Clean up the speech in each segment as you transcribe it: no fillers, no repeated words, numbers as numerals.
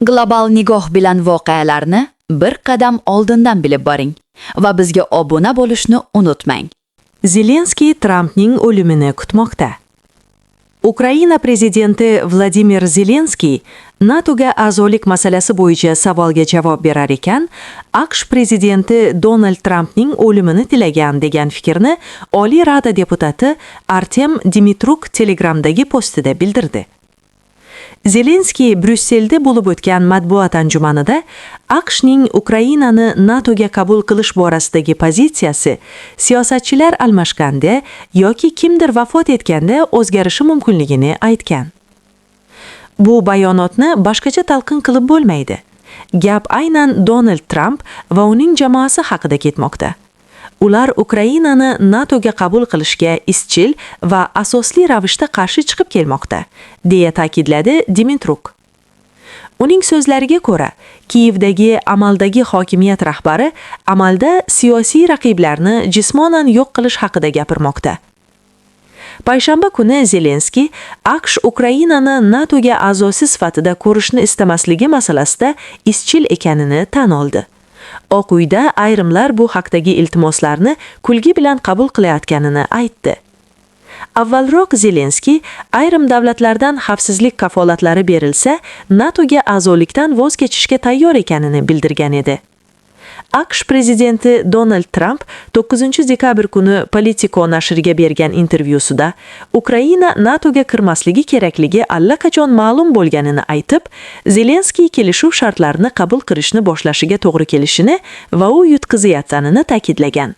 Global nigoh bilan voqealarni bir qadam oldindan bilib boring va bizga obuna bo'lishni unutmang. Zelenskiy Trampning o'limini kutmoqda. Ukraina prezidenti Vladimir Zelenskiy NATOga a'zolik masalasi bo'yicha savolga javob berar ekan, AQSh prezidenti Donald Trampning o'limini tilagan degan fikrni Oliy Rada deputati Artem Dimitruk Telegramdagi postida bildirdi. Zelenskiy Bryusselda bo'lib o'tgan matbuot anjumanida AQShning Ukrainani NATOga qabul qilish borasidagi pozitsiyasi siyosatchilar almashganda yoki kimdir vafot etganda o'zgarishi mumkinligini aytgan. Bu bayonotni boshqacha talqin qilib bo'lmaydi. Gap aynan Donald Trump va uning jamoasi haqida ketmoqda. Ular Ukrainani NATOga qabul qilishga izchil va asosli ravishda qarshi chiqib kelmoqda, deya ta'kidladi Dimitruk. Uning so'zlariga ko'ra, Kiyevdagi amaldagi hokimiyat rahbari amalda siyosiy raqiblarni jismonan yo'q qilish haqida gapirmoqda. Payshanba kuni Zelenskiy AQSh Ukrainani NATOga a'zosi sifatida ko'rishni istamasligi masalasida izchil ekanini tan oldi. Oq uyda ayrimlar bu haqdagi iltimoslarni kulgi bilan qabul qilayotganini aytdi. Avvalroq Zelenskiy ayrim davlatlardan xavfsizlik kafolatlari berilsa, NATOga a'zolikdan voz kechishga tayyor ekanini bildirgan edi. AQSh prezidenti Donald Trump 9-dekabr kuni Politico nashriga bergan intervyusida Ukraina NATOga kirmasligi kerakligi allaqachon ma'lum bo'lganini aytib, Zelenskiy kelishuv shartlarini qabul qilishni boshlashiga to'g'ri kelishini va u yutqizayotganini ta'kidlagan.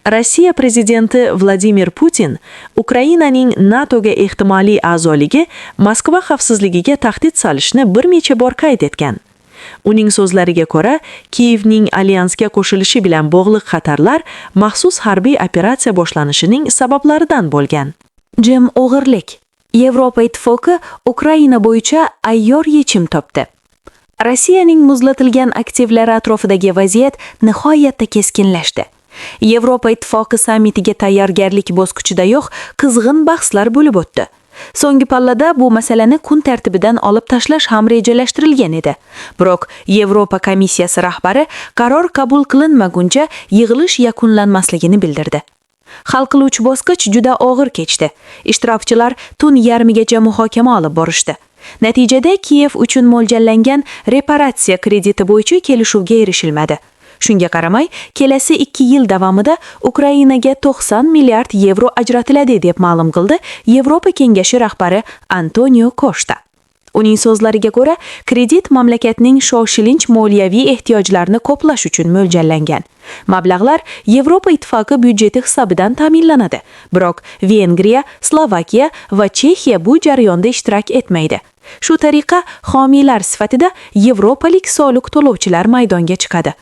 Rossiya prezidenti Vladimir Putin Ukrainaning NATOga ehtimoliy a'zoligi Moskva xavfsizligiga tahdid solishni bir necha bor qayd etgan. Uning so'zlariga ko'ra, Kiyevning alyansga qo'shilishi bilan bog'liq xatarlar maxsus harbiy operatsiya boshlanishining sabablaridan bo'lgan. Jim o'g'irlik. Yevropa ittifoqi Ukraina bo'yicha ayyor yechim topdi. Rossiyaning muzlatilgan aktivlari atrofidagi vaziyat nihoyatda keskinlashdi. Yevropa ittifoqi sammitiga tayyorgarlik bosqichidayoq qizg'in bahslar bo'lib o'tdi. So'nggi pallada bu masalani kun tartibidan olib tashlash ham rejalashtirilgan edi. Biroq Yevropa komissiyasi rahbari qaror qabul qilinmaguncha yig'ilish yakunlanmasligini bildirdi. Hal qiluvchi bosqich juda og'ir kechdi. Ishtirokchilar tun yarmigacha muhokama olib borishdi. Natijada Kiyev uchun mo'ljallangan reparatsiya krediti bo'yicha kelishuvga erishilmadi. Shunga qaramay, kelasi 2 yil davomida Ukrainaga 90 milliard yevro ajratiladi deb ma'lum qildi Yevropa kengashi rahbari Antonio Costa. Uning so'zlariga ko'ra, kredit mamlakatning shoshilinch moliyaviy ehtiyojlarini qoplash uchun mo'ljallangan. Mablag'lar Yevropa ittifoqi byudjeti hisobidan ta'minlanadi. Biroq Vengriya, Slovakiya va Chexiya bu jarayonda ishtirok etmaydi. Shu tariqa homiylar sifatida yevropalik soliq to'lovchilar maydonga chiqadi.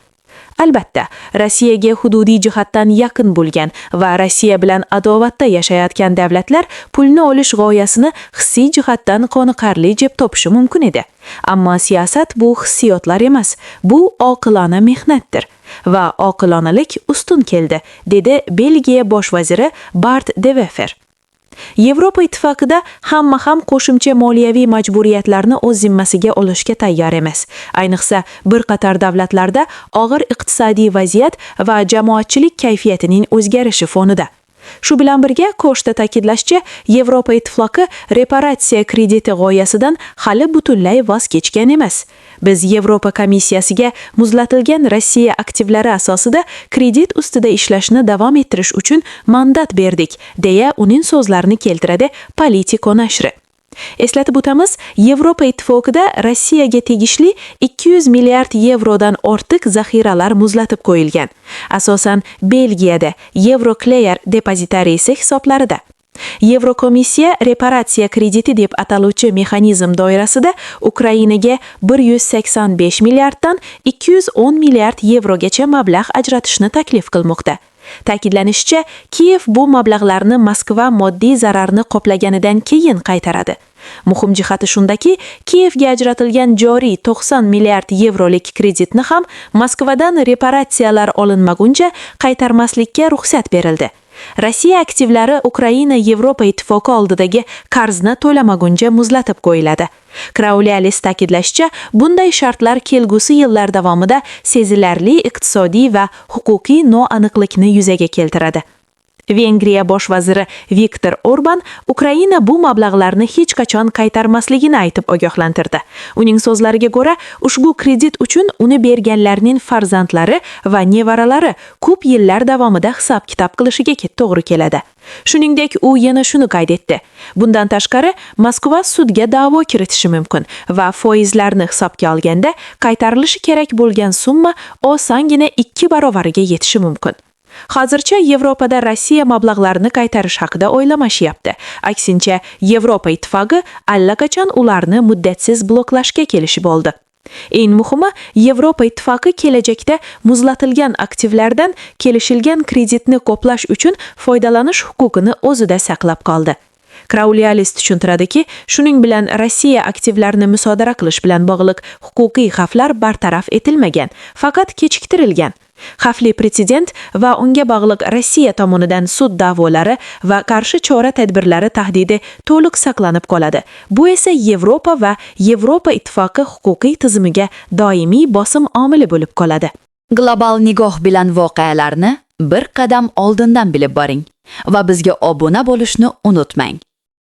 Albatta, Rossiyaga hududiy jihatdan yaqin bo'lgan va Rossiya bilan adovatda yashayotgan davlatlar pulni olish g'oyasini hissiy jihatdan qoniqarli deb topishi mumkin edi. Ammo siyosat bu hissiyotlar emas, bu oqilona mehnatdir va oqilonalik ustun keldi, dedi Belgiya bosh vaziri Bart De Wever. Yevropa ittifoqida hamma ham qo'shimcha moliyaviy majburiyatlarni o'z zimmasiga olishga tayyor emas. Ayniqsa, bir qator davlatlarda og'ir iqtisodiy vaziyat va jamoatchilik kayfiyatining o'zgarishi fonida. Shu bilan birga Costa ta'kidlashicha, Yevropa ittifoqi reparatsiya krediti g'oyasidan hali butunlay voz kechgan emas. Biz Yevropa komissiyasiga muzlatilgan Rossiya aktivlari asosida kredit ustida ishlashni davom ettirish uchun mandat berdik, deya uning so'zlarini keltiradi Politico nashri. Eslatib o'tamiz, Yevropa ittifoqida Rossiyaga tegishli 200 milliard yevrodan ortiq zaxiralar muzlatib qo'yilgan. Asosan Belgiyada Euroclear depozitariyasi hisoblarida. Yevrokomissiya reparatsiya krediti deb ataluvchi mexanizm doirasida Ukrainaga 185 milliarddan 210 milliard yevrogacha mablag' ajratishni taklif qilmoqda. Ta'kidlanishicha, Kiyev bu mablag'larni Moskva moddiy zararni qoplaganidan keyin qaytaradi. Muhim jihati shundaki, Kiyevga ajratilgan joriy 90 milliard yevrolik kreditni ham Moskvadan reparatsiyalar olinmaguncha qaytarmaslikka ruxsat berildi. Rossiya aktivlari Ukraina Yevropa ittifoqi oldidagi qarzni to'lamaguncha muzlatib qo'yiladi. Kraulialis ta'kidlashicha, bunday shartlar kelgusi yillar davomida sezilarli iqtisodiy va huquqiy noaniqlikni yuzaga keltiradi. Vengriya bosh vaziri Viktor Orban Ukraina bu mablag'larni hech qachon qaytarmasligini aytib ogohlantirdi. Uning so'zlariga ko'ra, ushbu kredit uchun uni berganlarning farzandlari va nevaralari ko'p yillar davomida hisob-kitob qilishiga to'g'ri keladi. Shuningdek, u yana shuni qayd etdi. Bundan tashqari, Moskva sudga da'vo kiritishi mumkin va foizlarni hisobga olganda qaytarilishi kerak bo'lgan summa osongina 2 barovariga yetishi mumkin. Hozircha Yevropada Rossiya mablag'larini qaytarish haqida o'ylamashyapti. Aksincha, Yevropa ittifoqi allaqachon ularni muddatsiz bloklashga kelishib oldi. Eng muhimi, Yevropa ittifoqi kelajakda muzlatilgan aktivlardan kelishilgan kreditni qoplash uchun foydalanish huquqini o'zida saqlab qoldi. Kraulialis tushuntiradiki, shuning bilan Rossiya aktivlarini musodara qilish bilan bog'liq huquqiy xavflar bartaraf etilmagan, faqat kechiktirilgan. Xavfli pretsedent va unga bog'liq Rossiya tomonidan sud da'volari va qarshi chora tadbirlari tahdidi to'liq saqlanib qoladi. Bu esa Yevropa va Yevropa ittifoqi huquqiy tizimiga doimiy bosim omili bo'lib qoladi. Global nigoh bilan voqealarni bir qadam oldindan bilib boring va bizga obuna bo'lishni unutmang.